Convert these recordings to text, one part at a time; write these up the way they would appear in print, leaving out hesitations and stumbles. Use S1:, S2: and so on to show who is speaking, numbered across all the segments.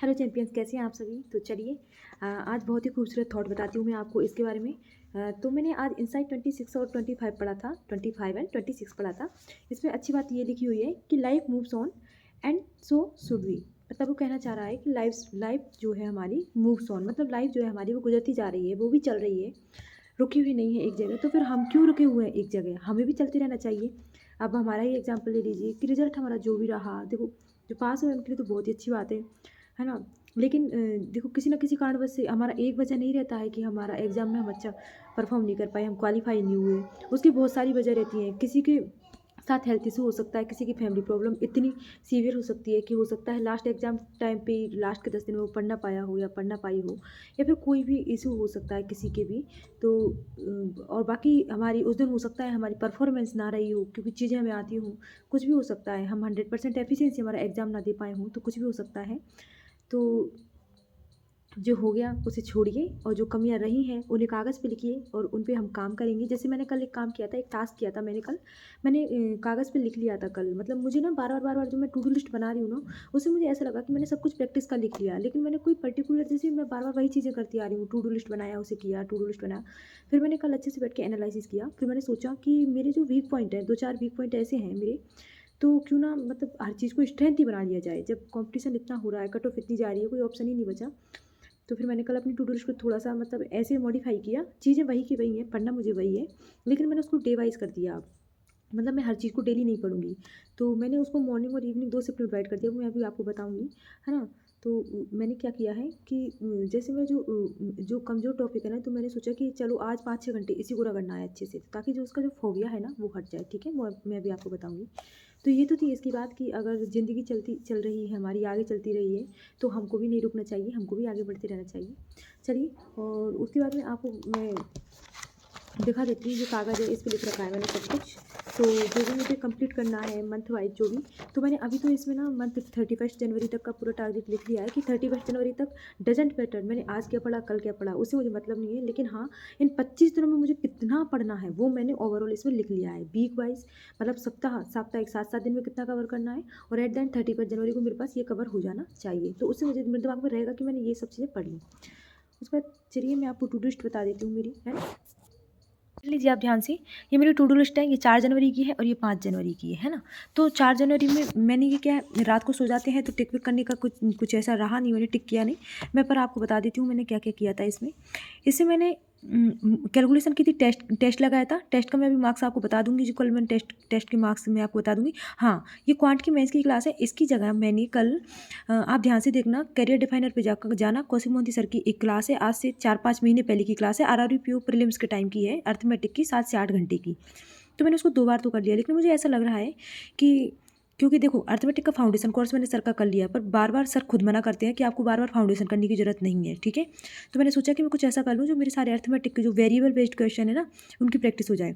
S1: Hello champions, कैसे हैं आप सभी। तो चलिए आज बहुत ही खूबसूरत थॉट बताती हूँ मैं आपको इसके बारे में। तो मैंने आज इनसाइड 26 और 25 पढ़ा था, 25 एंड 26 पढ़ा था। इसमें अच्छी बात ये लिखी हुई है कि life moves on and so should we. मतलब वो कहना चाह रहा है कि लाइफ जो है हमारी मूव्स ऑन, मतलब लाइफ जो है हमारी वो गुजरती जा रही है, वो भी चल रही है, रुकी हुई नहीं है एक जगह। तो फिर हम क्यों रुके हुए हैं एक जगह, हमें भी चलते रहना चाहिए। अब हमारा ही एग्जाम्पल ले लीजिए कि रिजल्ट हमारा जो भी रहा, देखो जो पास हुए उनके लिए तो बहुत ही अच्छी बात है ना। लेकिन देखो किसी ना किसी कारणवश से हमारा एक वजह नहीं रहता है कि हमारा एग्ज़ाम में हम अच्छा परफॉर्म नहीं कर पाए, हम क्वालिफाई नहीं हुए। उसकी बहुत सारी वजह रहती हैं। किसी के साथ हेल्थ इशू हो सकता है, किसी की फैमिली प्रॉब्लम इतनी सीवियर हो सकती है कि हो सकता है लास्ट एग्ज़ाम टाइम पे, लास्ट के 10 दिन में वो पढ़ ना पाया हो या पढ़ ना पाई हो, या फिर कोई भी इशू हो सकता है किसी के भी। तो और बाकी हमारी उस दिन हो सकता है हमारी परफॉर्मेंस ना रही हो क्योंकि चीज़ें हमें आती हों, कुछ भी हो सकता है, हम 100% एफिशिएंसी हमारा एग्ज़ाम ना दे पाए हों, तो कुछ भी हो सकता है। तो जो हो गया उसे छोड़िए और जो कमियां रही हैं उन्हें कागज़ पे लिखिए और उन पे हम काम करेंगे। जैसे मैंने कल एक काम किया था, एक टास्क किया था मैंने कल। मैंने कागज़ पे लिख लिया था कल। मतलब मुझे ना बार बार जो मैं टू डू लिस्ट बना रही हूँ ना, उससे मुझे ऐसा लगा कि मैंने सब कुछ प्रैक्टिस का लिख लिया, लेकिन मैंने कोई पर्टिकुलर, जैसे मैं बार बार वही चीज़ें करती आ रही हूँ, टू डू लिस्ट बनाया, उसे किया, टू डू लिस्ट बनाया। फिर मैंने कल अच्छे से बैठ के एनालिसिस किया। फिर मैंने सोचा कि मेरे जो वीक पॉइंट है, 2-4 वीक पॉइंट ऐसे हैं मेरे, तो क्यों ना मतलब हर चीज़ को स्ट्रेंथ ही बना लिया जाए। जब कंपटीशन इतना हो रहा है, कट ऑफ इतनी जा रही है, कोई ऑप्शन ही नहीं बचा। तो फिर मैंने कल अपनी टू डू लिस्ट को थोड़ा-सा मतलब ऐसे मॉडिफ़ाई किया, चीज़ें वही की वही हैं, पढ़ना मुझे वही है, लेकिन मैंने उसको डे वाइज़ कर दिया अब। मतलब मैं हर चीज़ को डेली नहीं पढ़ूँगी। तो मैंने उसको मॉर्निंग और इवनिंग 2 शिफ्ट में डिवाइड कर दिया, वो मैं अभी आपको बताऊँगी, है ना? तो मैंने क्या किया है कि जैसे मैं जो कमज़ोर टॉपिक है ना, तो मैंने सोचा कि चलो आज 5-6 घंटे इसी को रगड़ना है अच्छे से, ताकि जो उसका जो फ़ोबिया है ना, वो हट जाए, ठीक है? मैं अभी आपको बताऊँगी। तो ये तो थी इसकी बात कि अगर ज़िंदगी चल रही है हमारी, आगे चलती रही है, तो हमको भी नहीं रुकना चाहिए, हमको भी आगे बढ़ते रहना चाहिए। चलिए, और उसके बाद में आपको मैं दिखा देती हूँ, जो कागज़ है इस पे लिख रखा है मैंने सब कुछ। तो जो भी मुझे कंप्लीट करना है मंथ वाइज़ जो भी, तो मैंने अभी तो इसमें ना मंथ 31 जनवरी तक का पूरा टारगेट लिख लिया है कि 31 जनवरी तक डज़न्ट मैटर मैंने आज क्या पढ़ा, कल क्या पढ़ा, उससे मुझे मतलब नहीं है। लेकिन हाँ, इन 25 दिनों में मुझे कितना पढ़ना है वो मैंने ओवरऑल इसमें लिख लिया है, वीक वाइज़। मतलब साप्ताहिक 7-7 दिन में कितना कवर करना है, और एट द एंड 31 जनवरी को मेरे पास ये कवर हो जाना चाहिए। तो उससे मुझे मेरे दिमाग में रहेगा कि मैंने ये सब चीज़ें पढ़ ली। उसके बाद चलिए मैं आपको टू डू लिस्ट बता देती हूँ मेरी, है ना? देख लीजिए आप ध्यान से, ये मेरी टू डू लिस्ट है, ये 4 जनवरी की है और ये 5 जनवरी की है ना? तो 4 जनवरी में मैंने ये क्या है, रात को सो जाते हैं तो टिक विक करने का कुछ कुछ ऐसा रहा नहीं, मैंने टिक किया नहीं। मैं पर आपको बता देती हूँ मैंने क्या-क्या किया था इसमें। इससे मैंने कैलकुलेशन की थी, टेस्ट लगाया था। टेस्ट का मैं अभी मार्क्स आपको बता दूँगी, जो कल मैंने टेस्ट के मार्क्स मैं आपको बता दूँगी। हाँ, ये क्वांट की मेंस की क्लास है, इसकी जगह मैंने कल आप ध्यान से देखना, करियर डिफाइनर पे जाकर जाना, कौशिक मोहंती सर की एक क्लास है, आज से 4-5 महीने पहले की क्लास है, आरआरबी पीओ प्रीलिम्स के टाइम की है, अर्थमेटिक की, 7 से 8 घंटे की। तो मैंने उसको 2 बार तो कर लिया, लेकिन मुझे ऐसा लग रहा है कि क्योंकि देखो अर्थमेटिक का फाउंडेशन कोर्स मैंने सर का कर लिया, पर बार-बार सर खुद मना करते हैं कि आपको बार-बार फाउंडेशन करने की ज़रूरत नहीं है, ठीक है? तो मैंने सोचा कि मैं कुछ ऐसा कर लूँ जो मेरे सारे अर्थमेटिक के जो वेरिएबल बेस्ड क्वेश्चन है ना, उनकी प्रैक्टिस हो जाए।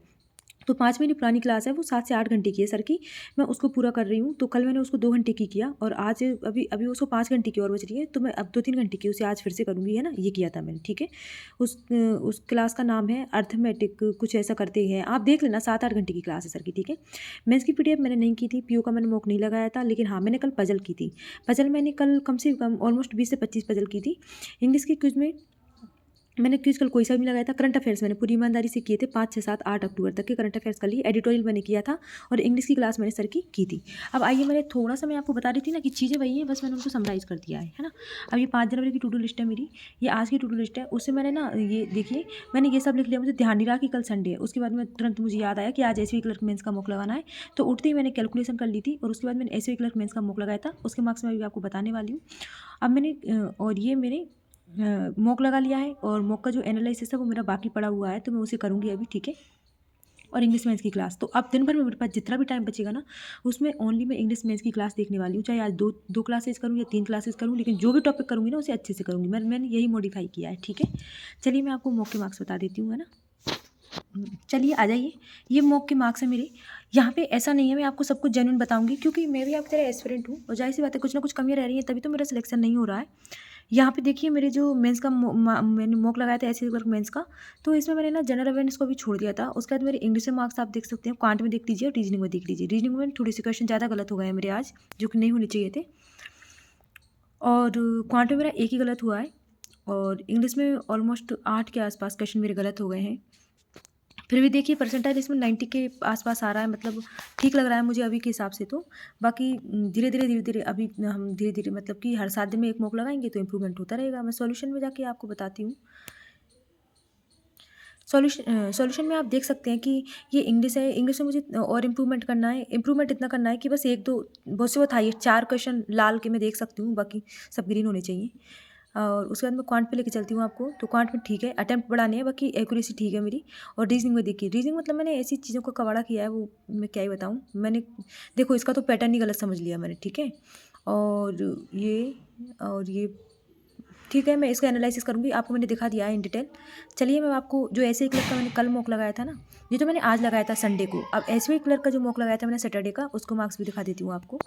S1: तो 5 महीने पुरानी क्लास है, वो 7 से 8 घंटे की है सर की, मैं उसको पूरा कर रही हूँ। तो कल मैंने उसको 2 घंटे की किया, और आज अभी अभी उसको 5 घंटे की और बच रही है, तो मैं अब 2-3 घंटे की उसे आज फिर से करूँगी, है ना? ये किया था मैंने, ठीक है? उस क्लास का नाम है अर्थमेटिक, कुछ ऐसा करते हैं, आप देख लेना, 7-8 घंटे की क्लास है सर की, ठीक है? मैं इसकी पीडीएफ मैंने नहीं की थी, पीओ का मैंने मॉक नहीं लगाया था, लेकिन हाँ, मैंने कल पज़ल की थी। पज़ल मैंने कल कम से कम ऑलमोस्ट 20 से 25 पज़ल की थी। इंग्लिश के क्विज़ में मैंने क्विज़ कल कोई सा भी नहीं लगाया था। करंट अफेयर्स मैंने पूरी ईमानदारी से किए थे, 5, 6, 7, 8 अक्टूबर तक के करंट अफेयर्स कर लिए। एडिटोरियल मैंने किया था, और इंग्लिश की क्लास मैंने सर की थी। अब आइए, मैंने थोड़ा-सा मैं आपको बता रही थी ना कि चीज़ें वही हैं, बस मैंने उनको समराइज़ कर दिया है ना? अब ये 5 जनवरी की टू डू लिस्ट है मेरी, ये आज की टू डू लिस्ट है। उससे मैंने ना ये देखिए, मैंने ये सब लिख लिया, मुझे ध्यान नहीं रहा कि कल संडे है। उसके बाद में तुरंत मुझे याद आया कि आज एसवीई क्लर्क मेंस का मॉक लगाना है, तो उठते ही मैंने कैलकुलेशन कर ली थी, और उसके बाद मैंने एसवीई क्लर्क मेंस का मॉक लगाया था। उसके मार्क्स मैं अभी आपको बताने वाली हूँ। अब मैंने और ये मेरे मॉक लगा लिया है, और मॉक का जो एनालिसिस है वो मेरा बाकी पड़ा हुआ है, तो मैं उसे करूँगी अभी, ठीक है? और इंग्लिश मेंस की क्लास, तो अब दिन भर में मेरे पास जितना भी टाइम बचेगा ना, उसमें ओनली मैं इंग्लिश मेंस की क्लास देखने वाली हूँ। चाहे आज दो क्लासेस करूँ या 3 क्लासेस करूँ, लेकिन जो भी टॉपिक करूँगी ना, उसे अच्छे से करूँगी। मैंने यही मॉडिफाई किया है, ठीक है? चलिए मैं आपको मॉक के मार्क्स बता देती हूँ, है ना? चलिए आ जाइए, ये मॉक के मार्क्स हैं मेरे। यहाँ पे ऐसा नहीं है मैं आपको सब कुछ जेन्युइन बताऊँगी, क्योंकि मैं भी आपकी तरह एस्पिरेंट हूँ, और ज़ाहिर-सी बात है कुछ ना कुछ कमियाँ रह रही हैं, तभी तो मेरा सिलेक्शन नहीं हो रहा है। यहाँ पे देखिए, मेरे जो मेंस का मैंने मॉक लगाया था एसएससी क्लर्क मेंस का, तो इसमें मैंने ना जनरल अवेयरनेस को भी छोड़ दिया था। उसके बाद मेरे इंग्लिश में मार्क्स आप देख सकते हैं, क्वांट में देख लीजिए और रीजनिंग में देख लीजिए। रीजनिंग में थोड़े से क्वेश्चन ज़्यादा गलत हो गए हैं मेरे आज, जो कि नहीं होने चाहिए थे। और क्वांट में मेरा एक ही गलत हुआ है, और इंग्लिश में ऑलमोस्ट 8 के आसपास क्वेश्चन मेरे गलत हो गए हैं। फिर भी देखिए परसेंटाइल इसमें 90 के आसपास आ रहा है, मतलब ठीक लग रहा है मुझे अभी के हिसाब से तो। बाकी धीरे धीरे अभी हम धीरे धीरे मतलब कि हर 7 दिन में एक मॉक लगाएंगे तो इम्प्रूवमेंट होता रहेगा। मैं सॉल्यूशन में जाके आपको बताती हूँ। सॉल्यूशन में आप देख सकते हैं कि ये इंग्लिश है, इंग्लिश में मुझे और इम्प्रूवमेंट करना है। इम्प्रूवमेंट इतना करना है कि बस 1-2 बहुत से बहुत हाई 4 क्वेश्चन लाल के मैं देख सकती हूँ, बाकी सब ग्रीन होने चाहिए। और उसके बाद मैं क्वांट पे लेके चलती हूँ आपको। तो क्वांट में ठीक है, अटेम्प्ट बढ़ाने हैं, बाकी एक्यूरेसी ठीक है मेरी। और रीजनिंग में देखिए, रीजनिंग मतलब मैंने ऐसी चीज़ों का कबाड़ा किया है, वो मैं क्या ही बताऊँ। मैंने देखो इसका तो पैटर्न ही गलत समझ लिया मैंने, ठीक है। और ये ठीक है, मैं इसका एनालिसिस करूँगी, आपको मैंने दिखा दिया है इन डिटेल। चलिए मैं आपको जो ऐसे ही क्लर्क का मैंने कल मॉक लगाया था ना, ये तो मैंने आज लगाया था संडे को। अब ऐसे ही क्लर्क का जो मॉक लगाया था मैंने सैटरडे का, उसको मार्क्स भी दिखा देती हूँ आपको।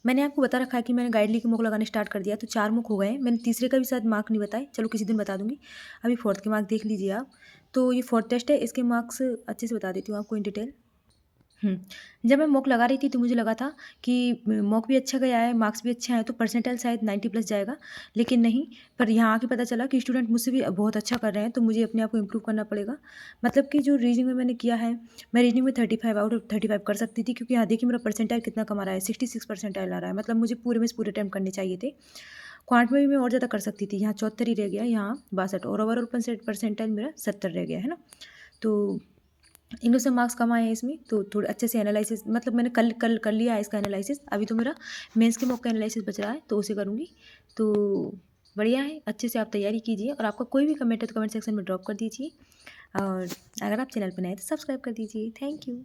S1: मैंने आपको बता रखा है कि मैंने गाइडली के मॉक लगाने स्टार्ट कर दिया, तो 4 मॉक हो गए हैं। मैंने तीसरे का भी शायद मार्क नहीं बताए, चलो किसी दिन बता दूँगी। अभी फोर्थ के मार्क देख लीजिए आप। तो ये फोर्थ टेस्ट है, इसके मार्क्स अच्छे से बता देती हूँ आपको इन डिटेल। जब मैं मॉक लगा रही थी तो मुझे लगा था कि मॉक भी अच्छा गया है, मार्क्स भी अच्छे आए तो परसेंटाइल शायद 90 प्लस जाएगा, लेकिन नहीं। पर यहाँ आके पता चला कि स्टूडेंट मुझसे भी बहुत अच्छा कर रहे हैं, तो मुझे अपने आप को इम्प्रूव करना पड़ेगा। मतलब कि जो रीजनिंग में मैंने किया है, मैं रीजनिंग में 35 आउट ऑफ 35 कर सकती थी, क्योंकि यहाँ देखिए मेरा परसेंटाइल कितना कम आ रहा है, 66 परसेंटाइल आ रहा है। मतलब मुझे पूरे में से पूरे अटैम्प्ट करने चाहिए थे। क्वांट में भी मैं और ज़्यादा कर सकती थी, यहाँ 74 ही रह गया, यहाँ 62, और ओवरऑल परसेंटाइल मेरा 70 रह गया है ना। तो इंग्लिश में मार्क्स कम आए हैं इसमें, तो थोड़े अच्छे से एनालिसिस, मतलब मैंने कल कल कर लिया है इसका एनालिसिस। अभी तो मेरा मेंस के मॉक का एनालिसिस बच रहा है, तो उसे करूँगी। तो बढ़िया है, अच्छे से आप तैयारी कीजिए, और आपका कोई भी कमेंट है तो कमेंट सेक्शन में ड्रॉप कर दीजिए। और अगर आप चैनल पर नए हैं तो सब्सक्राइब कर दीजिए। Thank you.